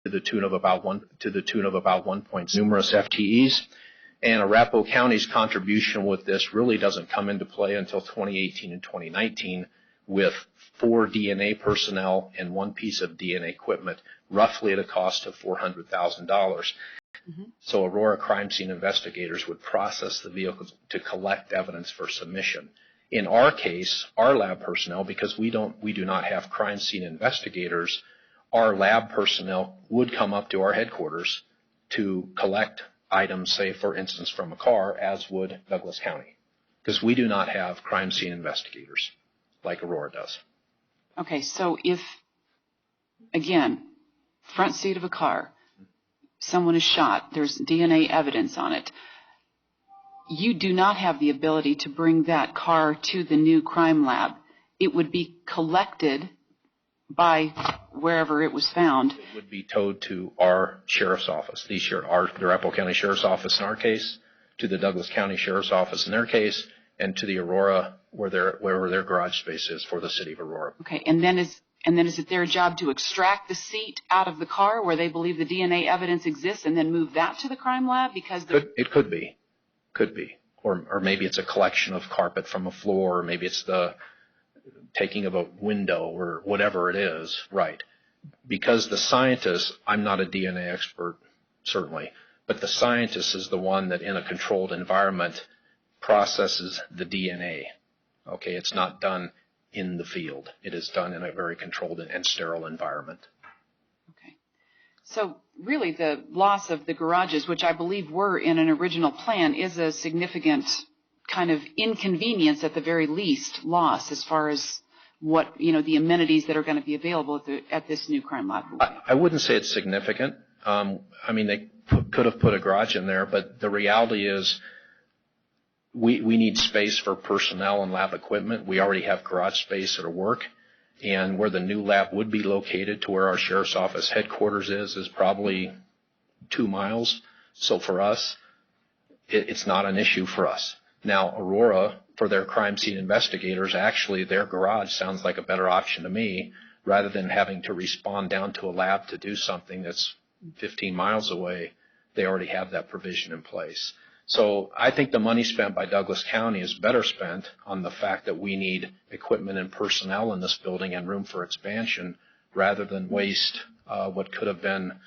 to the tune of about 1. Numerous FTEs. And Arapahoe County's contribution with this really doesn't come into play until 2018 and 2019 with 4 DNA personnel and 1 piece of DNA equipment, roughly at a cost of $400,000. Mm-hmm. So Aurora crime scene investigators would process the vehicles to collect evidence for submission. In our case, our lab personnel, because we do not have crime scene investigators, our lab personnel would come up to our headquarters to collect items, say, for instance, from a car, as would Douglas County, because we do not have crime scene investigators like Aurora does. Okay, so if, again, front seat of a car, someone is shot, there's DNA evidence on it, you do not have the ability to bring that car to the new crime lab. It would be collected by wherever it was found. It would be towed to our sheriff's office, the Arapahoe County Sheriff's Office in our case, to the Douglas County Sheriff's Office in their case, and to the Aurora, wherever their garage space is for the city of Aurora. Okay, and then is it their job to extract the seat out of the car where they believe the DNA evidence exists and then move that to the crime lab? Because it could be. Or maybe it's a collection of carpet from a floor, or maybe it's the taking of a window or whatever it is, right? Because the scientist, I'm not a DNA expert, certainly, but the scientist is the one that in a controlled environment processes the DNA. Okay, it's not done in the field. It is done in a very controlled and sterile environment. Okay. So really the loss of the garages, which I believe were in an original plan, is a significant kind of inconvenience, at the very least, loss as far as what, the amenities that are going to be available at this new crime lab. I wouldn't say it's significant. They could have put a garage in there, but the reality is we need space for personnel and lab equipment. We already have garage space at our work, and where the new lab would be located to where our sheriff's office headquarters is probably 2 miles. So for us, it's not an issue for us. Now, Aurora, for their crime scene investigators, actually their garage sounds like a better option to me, rather than having to respond down to a lab to do something that's 15 miles away. They already have that provision in place. So I think the money spent by Douglas County is better spent on the fact that we need equipment and personnel in this building and room for expansion, rather than waste what could have been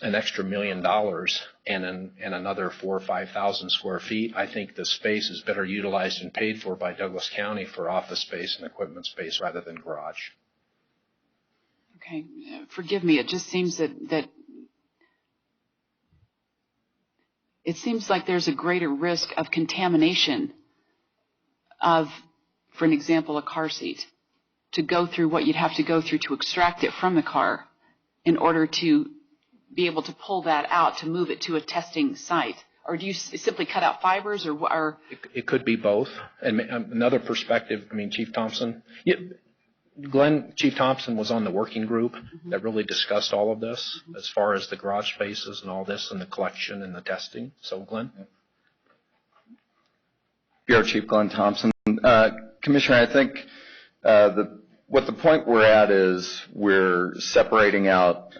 an extra $1 million and another 4,000 or 5,000 square feet. I think the space is better utilized and paid for by Douglas County for office space and equipment space rather than garage. Okay, forgive me. It just seems that it seems like there's a greater risk of contamination of, for an example, a car seat, to go through what you'd have to go through to extract it from the car in order to be able to pull that out to move it to a testing site? Or do you simply cut out fibers, or It could be both. And another perspective, Chief Thompson, Chief Thompson was on the working group that really discussed all of this as far as the garage spaces and all this and the collection and the testing. So, Glenn? Bureau Chief Glenn Thompson. Commissioner, I think what the point we're at is we're separating out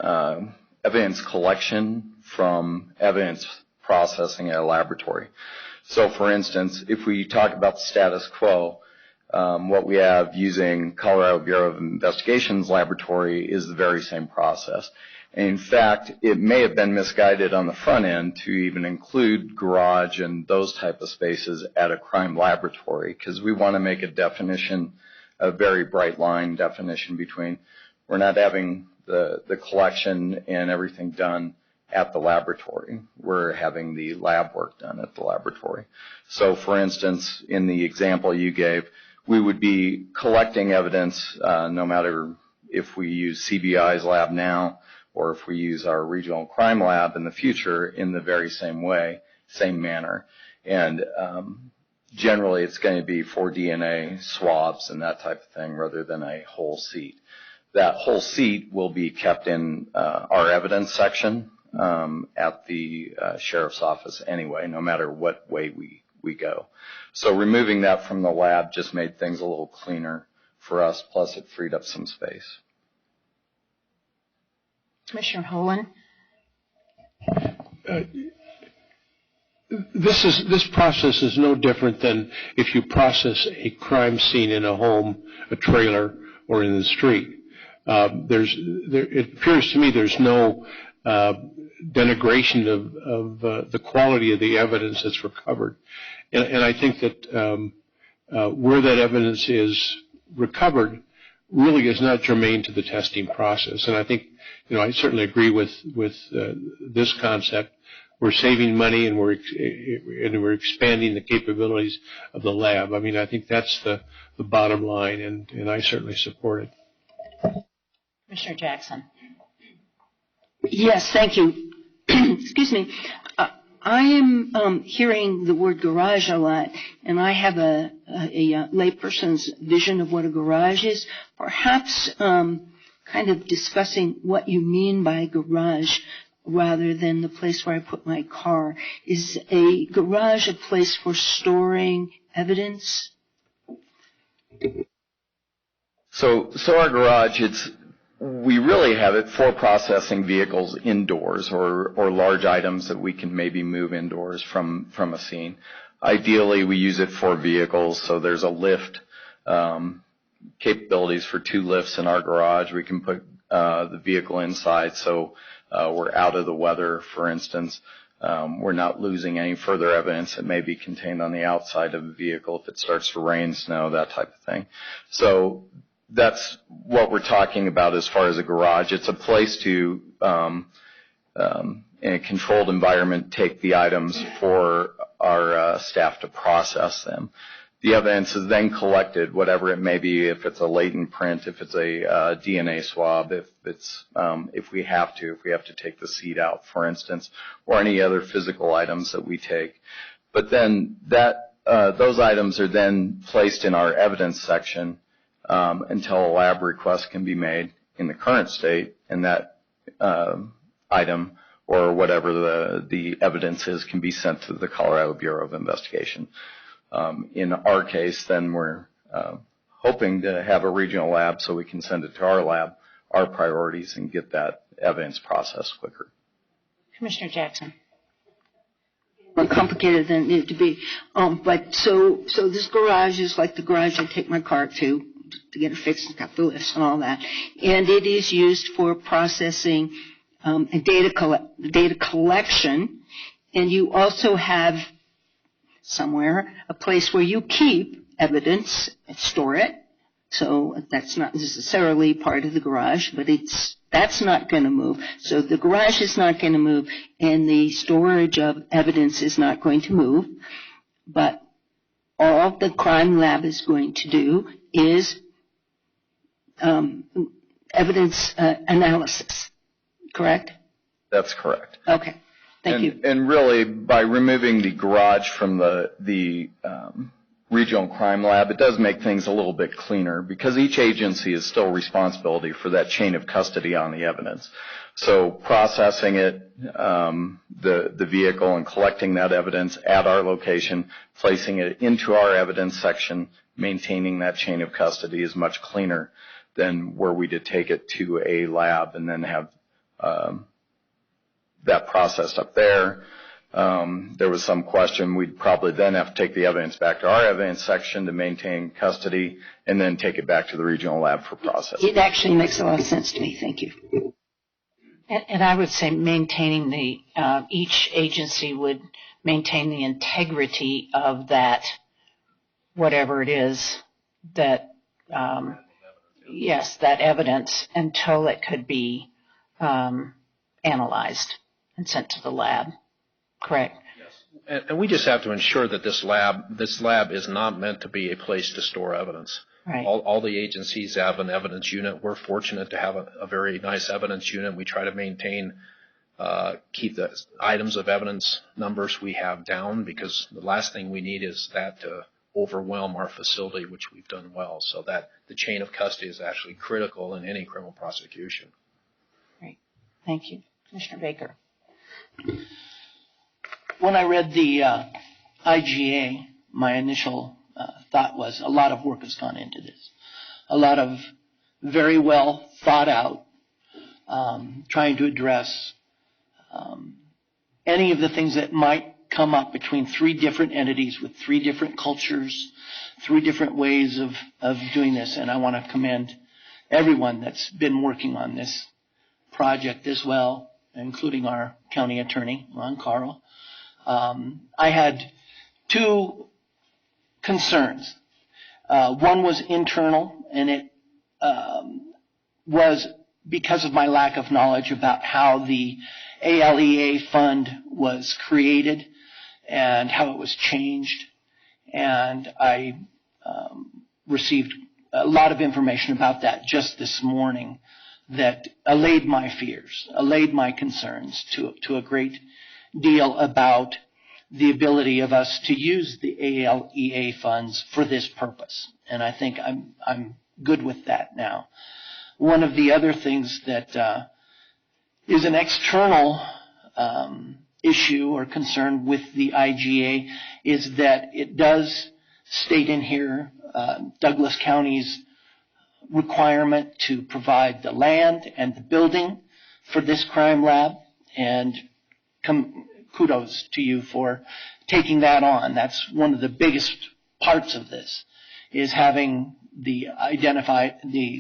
evidence collection from evidence processing at a laboratory. So, for instance, if we talk about the status quo, what we have using Colorado Bureau of Investigation's laboratory is the very same process. And in fact, it may have been misguided on the front end to even include garage and those type of spaces at a crime laboratory, because we want to make a definition, a very bright line definition between we're not having the collection and everything done at the laboratory. We're having the lab work done at the laboratory. So, for instance, in the example you gave, we would be collecting evidence no matter if we use CBI's lab now or if we use our regional crime lab in the future in the very same way, same manner. And generally it's going to be for DNA swabs and that type of thing rather than a whole seat. That whole seat will be kept in our evidence section at the sheriff's office anyway, no matter what way we go. So removing that from the lab just made things a little cleaner for us, plus it freed up some space. Commissioner Holen? This process is no different than if you process a crime scene in a home, a trailer, or in the street. It appears to me there's no denigration of the quality of the evidence that's recovered, and I think that where that evidence is recovered really is not germane to the testing process. And I think, I certainly agree with this concept. We're saving money and we're expanding the capabilities of the lab. I mean, I think that's the bottom line, and I certainly support it. Commissioner Jackson. Yes, thank you. Excuse me. I am hearing the word garage a lot, and I have a layperson's vision of what a garage is. Perhaps kind of discussing what you mean by garage rather than the place where I put my car. Is a garage a place for storing evidence? So our garage, we really have it for processing vehicles indoors or large items that we can maybe move indoors from a scene. Ideally, we use it for vehicles, so there's a lift, capabilities for 2 lifts in our garage. We can put the vehicle inside, so we're out of the weather, for instance. We're not losing any further evidence that may be contained on the outside of a vehicle if it starts to rain, snow, that type of thing. So that's what we're talking about as far as a garage. It's a place to, in a controlled environment, take the items for our staff to process them. The evidence is then collected, whatever it may be, if it's a latent print, if it's a DNA swab, if we have to take the seat out, for instance, or any other physical items that we take. But then those items are then placed in our evidence section until a lab request can be made in the current state, and that item or whatever the evidence is can be sent to the Colorado Bureau of Investigation. In our case, then we're hoping to have a regional lab so we can send it to our lab, our priorities, and get that evidence processed quicker. Commissioner Jackson. More complicated than it needed to be. But so this garage is like the garage I take my car to get it fixed, it's got the lifts and all that. And it is used for processing and data collection. And you also have somewhere a place where you keep evidence and store it. So that's not necessarily part of the garage, but that's not going to move. So the garage is not going to move, and the storage of evidence is not going to move. But all the crime lab is going to do is evidence analysis. Correct? That's correct. Okay. Thank you. And really, by removing the garage from the regional crime lab, it does make things a little bit cleaner because each agency is still responsibility for that chain of custody on the evidence. So processing it, the vehicle, and collecting that evidence at our location, placing it into our evidence section, maintaining that chain of custody is much cleaner than were we to take it to a lab and then have that processed up there. There was some question. We'd probably then have to take the evidence back to our evidence section to maintain custody and then take it back to the regional lab for processing. It actually makes a lot of sense to me. Thank you. And I would say maintaining each agency would maintain the integrity of that, whatever it is, that evidence until it could be analyzed and sent to the lab. Correct. Yes. And we just have to ensure that this lab is not meant to be a place to store evidence. Right. All the agencies have an evidence unit. We're fortunate to have a very nice evidence unit. We try to maintain, keep the items of evidence numbers we have down, because the last thing we need is that to overwhelm our facility, which we've done well. So that the chain of custody is actually critical in any criminal prosecution. Great. Thank you. Commissioner Baker. When I read the IGA, my initial thought was a lot of work has gone into this. A lot of very well thought out trying to address any of the things that might come up between three different entities with three different cultures, three different ways of doing this. And I want to commend everyone that's been working on this project as well, including our county attorney, Ron Carl. I had two concerns. One was internal, and it was because of my lack of knowledge about how the ALEA fund was created and how it was changed. And I received a lot of information about that just this morning that allayed my fears, allayed my concerns to a great deal about the ability of us to use the ALEA funds for this purpose. And I think I'm good with that now. One of the other things that is an external issue or concern with the IGA is that it does state in here Douglas County's requirement to provide the land and the building for this crime lab, and kudos to you for taking that on. That's one of the biggest parts of this, is having the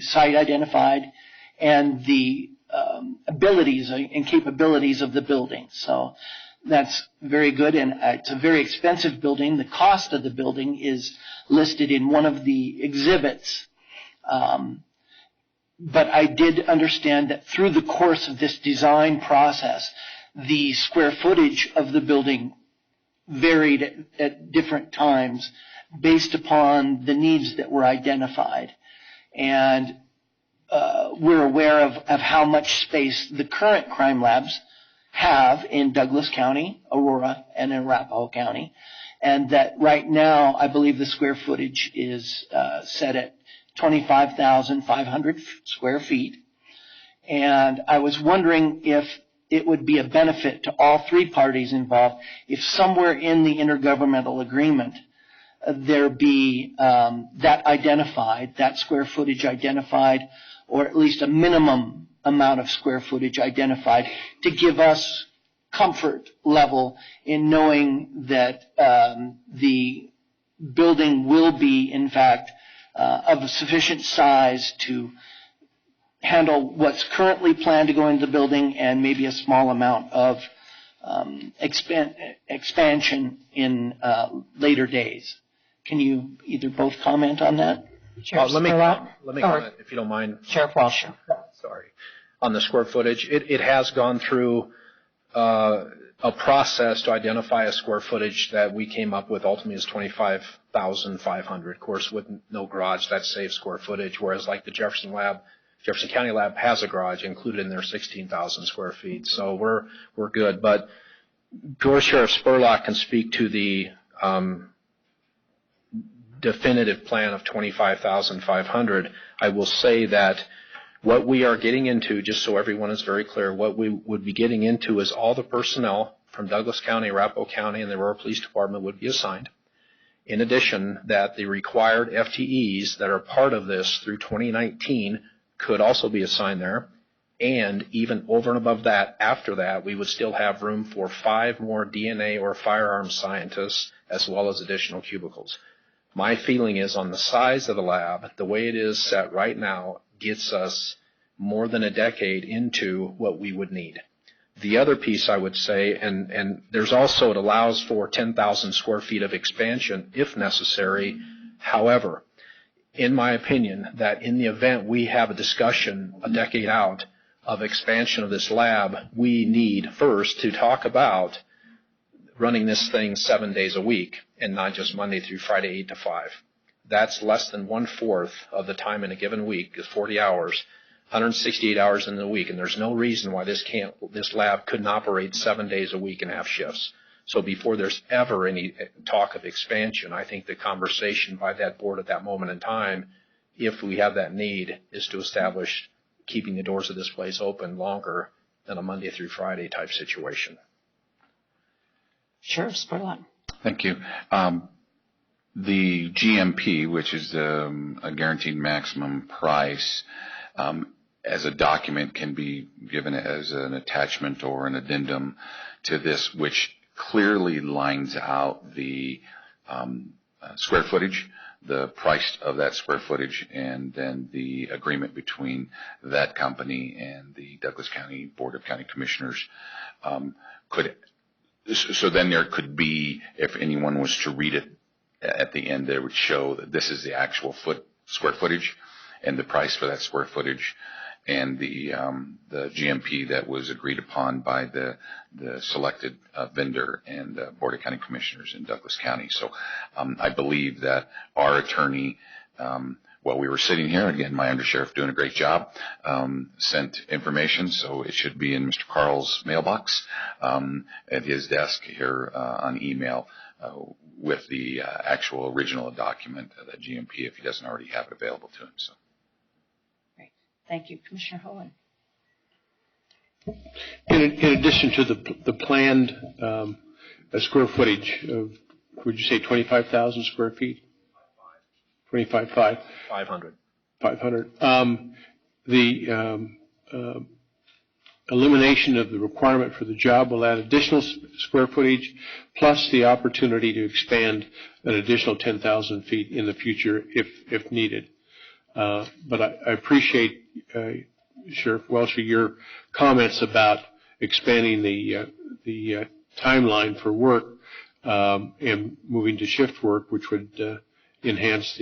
site identified and the abilities and capabilities of the building. So that's very good, and it's a very expensive building. The cost of the building is listed in one of the exhibits. But I did understand that through the course of this design process, the square footage of the building varied at different times based upon the needs that were identified. And we're aware of how much space the current crime labs have in Douglas County, Aurora, and in Arapahoe County. And that right now, I believe the square footage is set at 25,500 square feet. And I was wondering if it would be a benefit to all three parties involved if somewhere in the intergovernmental agreement there be that identified, that square footage identified, or at least a minimum amount of square footage identified to give us comfort level in knowing that the building will be, in fact, of a sufficient size to handle what's currently planned to go into the building and maybe a small amount of expansion in later days. Can you either both comment on that? Let me comment, if you don't mind. Sheriff Walsh. Sorry. On the square footage, it has gone through a process to identify a square footage that we came up with ultimately is 25,500. Of course, with no garage, that saves square footage, whereas like the Jefferson County lab has a garage included in their 16,000 square feet. So we're good. But Sheriff Spurlock can speak to the definitive plan of 25,500. I will say that what we are getting into, just so everyone is very clear, what we would be getting into is all the personnel from Douglas County, Arapahoe County, and the Aurora Police Department would be assigned. In addition, that the required FTEs that are part of this through 2019 could also be assigned there. And even over and above that, after that, we would still have room for 5 more DNA or firearms scientists, as well as additional cubicles. My feeling is on the size of the lab, the way it is set right now, gets us more than a decade into what we would need. The other piece I would say, and there's also, it allows for 10,000 square feet of expansion if necessary. However, in my opinion, that in the event we have a discussion a decade out of expansion of this lab, we need first to talk about running this thing 7 days a week and not just Monday through Friday, 8 to 5. That's less than 1/4 of the time in a given week is 40 hours, 168 hours in the week, and there's no reason why this lab couldn't operate 7 days a week and have shifts. So before there's ever any talk of expansion, I think the conversation by that board at that moment in time, if we have that need, is to establish keeping the doors of this place open longer than a Monday through Friday type situation. Sheriff Spurlock. Thank you. The GMP, which is a guaranteed maximum price, as a document can be given as an attachment or an addendum to this, which clearly lines out the square footage, the price of that square footage, and then the agreement between that company and the Douglas County Board of County Commissioners. So then there could be, if anyone was to read it at the end, there would show that this is the actual square footage and the price for that square footage, and the GMP that was agreed upon by the selected vendor and the Board of County Commissioners in Douglas County. So I believe that our attorney, while we were sitting here, again, my undersheriff doing a great job, sent information, so it should be in Mr. Carl's mailbox at his desk here on email with the actual original document, the GMP, if he doesn't already have it available to him. So. Thank you. Commissioner Hohen. In addition to the planned square footage of, would you say 25,000 square feet? 25,500. 500. 500. The elimination of the requirement for the job will add additional square footage, plus the opportunity to expand an additional 10,000 feet in the future if needed. But I appreciate, Sheriff Welcher, your comments about expanding the timeline for work and moving to shift work, which would enhance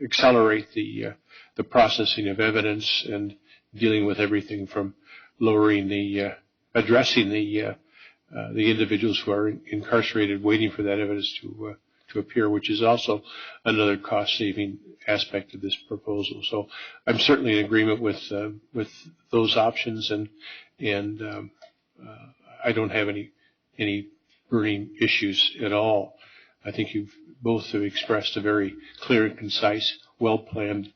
accelerate the processing of evidence and dealing with everything from addressing the individuals who are incarcerated waiting for that evidence to appear, which is also another cost-saving aspect of this proposal. So I'm certainly in agreement with those options, and I don't have any burning issues at all. I think you've both have expressed a very clear and concise, well-planned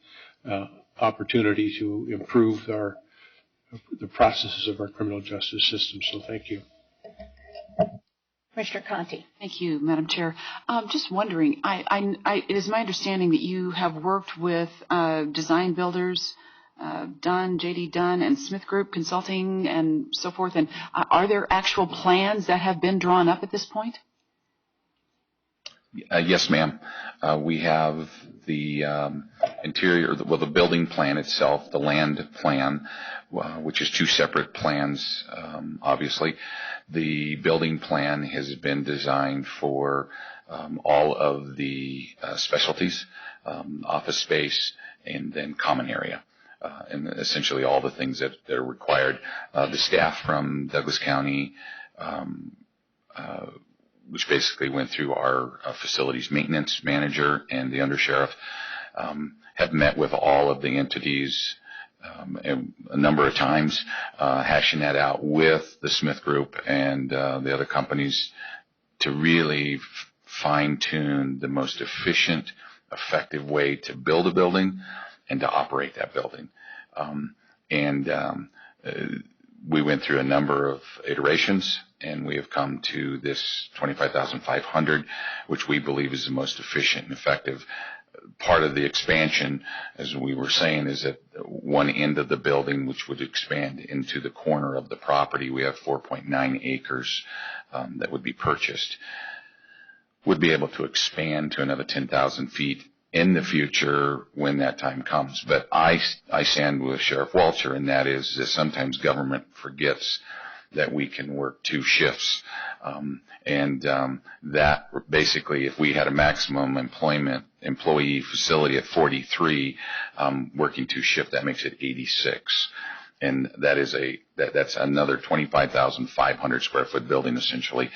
opportunity to improve the processes of our criminal justice system. So thank you. Commissioner Conti. Thank you, Madam Chair. Just wondering, it is my understanding that you have worked with design builders, J.D. Dunn and Smith Group Consulting and so forth, and are there actual plans that have been drawn up at this point? Yes, ma'am. We have the interior, the building plan itself, the land plan, which is two separate plans, obviously. The building plan has been designed for all of the specialties, office space, and then common area, and essentially all the things that are required. The staff from Douglas County, which basically went through our facilities maintenance manager and the undersheriff, have met with all of the entities a number of times, hashing that out with the Smith Group and the other companies to really fine-tune the most efficient, effective way to build a building and to operate that building. We went through a number of iterations, and we have come to this 25,500, which we believe is the most efficient and effective. Part of the expansion, as we were saying, is at one end of the building, which would expand into the corner of the property. We have 4.9 acres that would be purchased. Would be able to expand to another 10,000 feet in the future when that time comes. But I stand with Sheriff Welcher, and that is that sometimes government forgets that we can work two shifts. That basically, if we had a maximum employee facility at 43 working two shift, that makes it 86. And that's another 25,500 square foot building essentially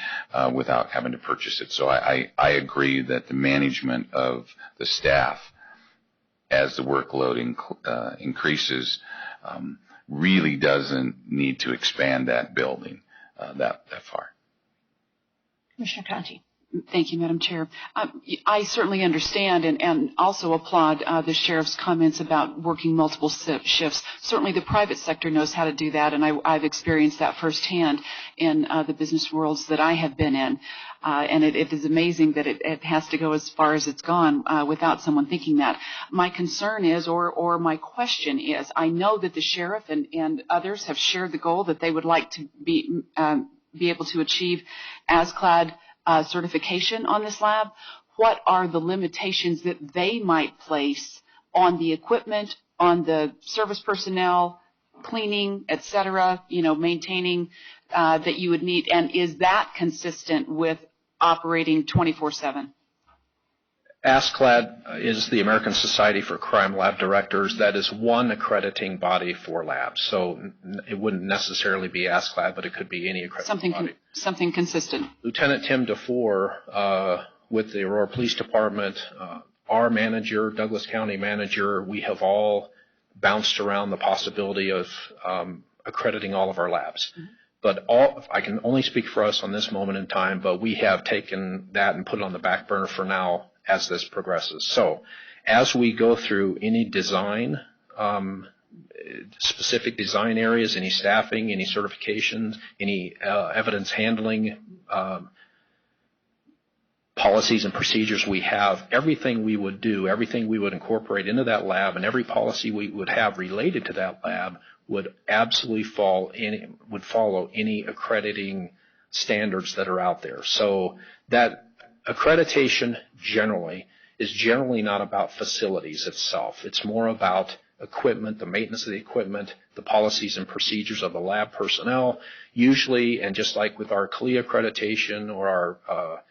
without having to purchase it. So I agree that the management of the staff as the workload increases really doesn't need to expand that building that far. Commissioner Conti. Thank you, Madam Chair. I certainly understand and also applaud the Sheriff's comments about working multiple shifts. Certainly the private sector knows how to do that, and I've experienced that firsthand in the business worlds that I have been in. And it is amazing that it has to go as far as it's gone without someone thinking that. My concern is, or my question is, I know that the Sheriff and others have shared the goal that they would like to be able to achieve ASCLD certification on this lab. What are the limitations that they might place on the equipment, on the service personnel, cleaning, et cetera, maintaining that you would need? And is that consistent with operating 24/7? ASCLD is the American Society for Crime Lab Directors. That is one accrediting body for labs. So it wouldn't necessarily be ASCLD, but it could be any accrediting body. Something consistent. Lieutenant Tim DeFore with the Aurora Police Department, our manager, Douglas County manager, we have all bounced around the possibility of accrediting all of our labs. Mm-hmm. But I can only speak for us on this moment in time, but we have taken that and put it on the back burner for now as this progresses. So as we go through any design, specific design areas, any staffing, any certifications, any evidence handling policies and procedures we have, everything we would do, everything we would incorporate into that lab, and every policy we would have related to that lab would absolutely follow any accrediting standards that are out there. So that accreditation is generally not about facilities itself. It's more about equipment, the maintenance of the equipment, the policies and procedures of the lab personnel. Usually, and just like with our CLIA accreditation or our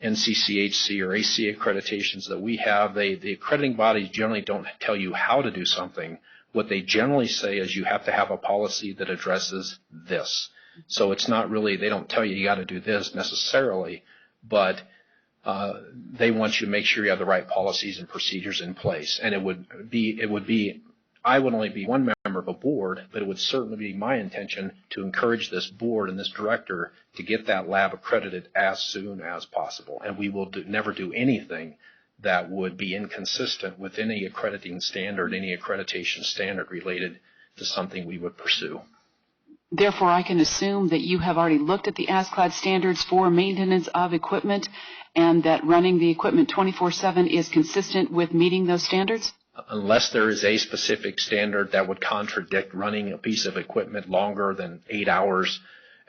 NCCHC or AC accreditations that we have, the accrediting bodies generally don't tell you how to do something. What they generally say is you have to have a policy that addresses this. So it's not really, they don't tell you got to do this necessarily, but they want you to make sure you have the right policies and procedures in place. And I would only be one member of a board, but it would certainly be my intention to encourage this board and this director to get that lab accredited as soon as possible. And we will never do anything that would be inconsistent with any accrediting standard, any accreditation standard related to something we would pursue. Therefore, I can assume that you have already looked at the ASCLD standards for maintenance of equipment and that running the equipment 24/7 is consistent with meeting those standards? Unless there is a specific standard that would contradict running a piece of equipment longer than 8 hours,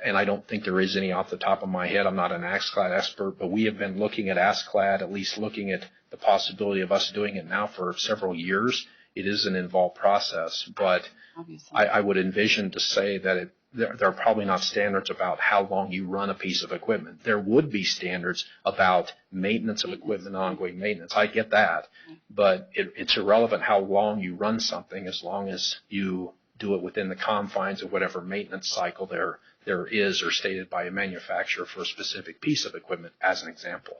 and I don't think there is any off the top of my head. I'm not an ASCLD expert, but we have been looking at ASCLD, at least looking at the possibility of us doing it now for several years. It is an involved process, but I would envision to say that there are probably not standards about how long you run a piece of equipment. There would be standards about maintenance of equipment, ongoing maintenance. I get that, but it's irrelevant how long you run something as long as you do it within the confines of whatever maintenance cycle there is or stated by a manufacturer for a specific piece of equipment, as an example.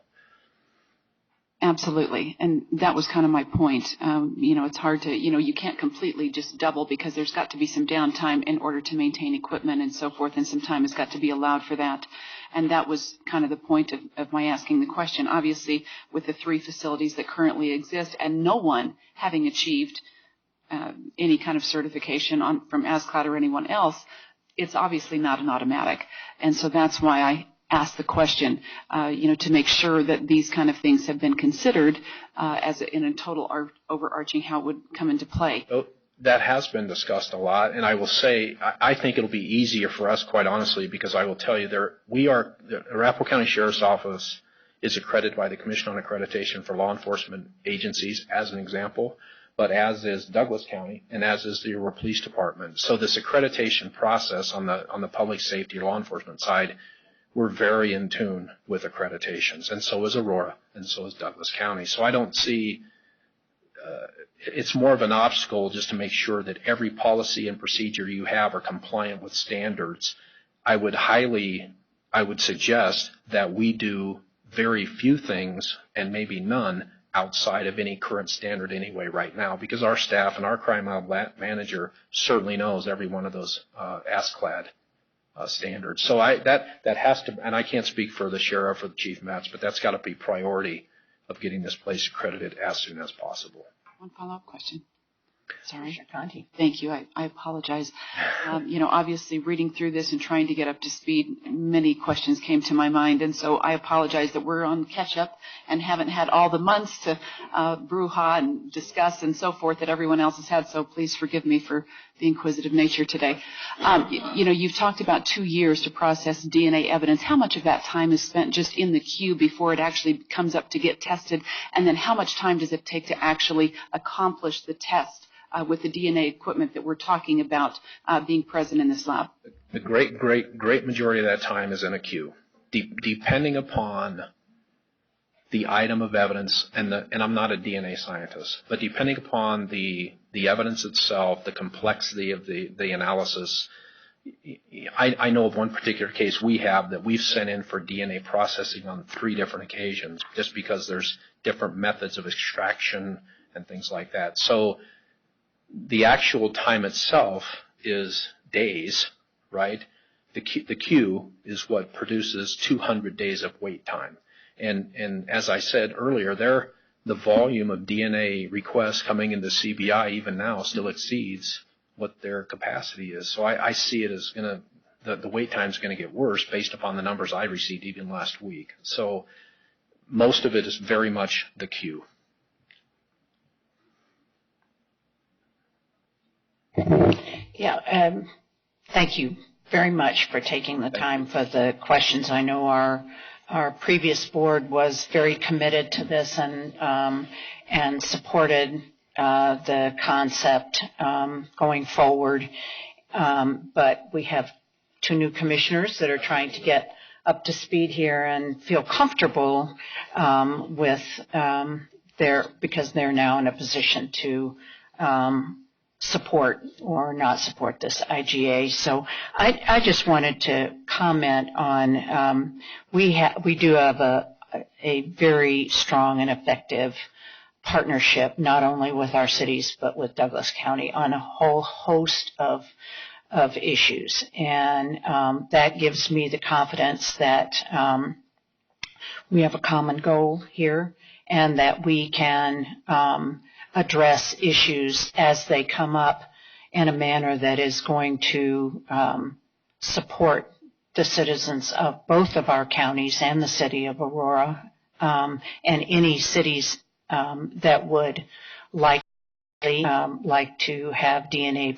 Absolutely. And that was kind of my point. It's hard to, you can't completely just double because there's got to be some downtime in order to maintain equipment and so forth, and some time has got to be allowed for that. And that was kind of the point of my asking the question. Obviously, with the 3 facilities that currently exist and no one having achieved any kind of certification from ASCLD or anyone else, it's obviously not an automatic. And so that's why I ask the question, to make sure that these kind of things have been considered as in a total overarching how it would come into play. That has been discussed a lot, and I will say I think it'll be easier for us, quite honestly, because I will tell you the Arapahoe County Sheriff's Office is accredited by the Commission on Accreditation for Law Enforcement Agencies, as an example, but as is Douglas County and as is the Aurora Police Department. So this accreditation process on the public safety law enforcement side, we're very in tune with accreditations, and so is Aurora, and so is Douglas County. So I don't see it's more of an obstacle just to make sure that every policy and procedure you have are compliant with standards. I would suggest that we do very few things, and maybe none, outside of any current standard anyway right now, because our staff and our crime lab manager certainly knows every one of those ASCLD standards. So that has to, and I can't speak for the sheriff or the chief Matz, but that's got to be priority of getting this place accredited as soon as possible. One follow-up question. Sorry. Conti. Thank you. I apologize. Obviously reading through this and trying to get up to speed, many questions came to my mind. And so I apologize that we're on catch up and haven't had all the months to brouhaha and discuss and so forth that everyone else has had. So please forgive me for the inquisitive nature today. You've talked about 2 years to process DNA evidence. How much of that time is spent just in the queue before it actually comes up to get tested? And then how much time does it take to actually accomplish the test with the DNA equipment that we're talking about being present in this lab? The great majority of that time is in a queue, depending upon the item of evidence, and I'm not a DNA scientist, but depending upon the evidence itself, the complexity of the analysis. I know of one particular case we've sent in for DNA processing on 3 different occasions, just because there's different methods of extraction and things like that. So the actual time itself is days, right? The queue is what produces 200 days of wait time. And as I said earlier, the volume of DNA requests coming into CBI even now still exceeds what their capacity is. So I see it as the wait time is going to get worse based upon the numbers I received even last week. So most of it is very much the queue. Yeah, thank you very much for taking the time for the questions. I know our previous board was very committed to this and supported the concept going forward. But we have 2 new commissioners that are trying to get up to speed here and feel comfortable with because they're now in a position to support or not support this IGA. So I just wanted to comment on we do have a very strong and effective partnership, not only with our cities but with Douglas County on a whole host of issues, and that gives me the confidence that we have a common goal here and that we can address issues as they come up in a manner that is going to support the citizens of both of our counties and the city of Aurora, and any cities that would like to have DNA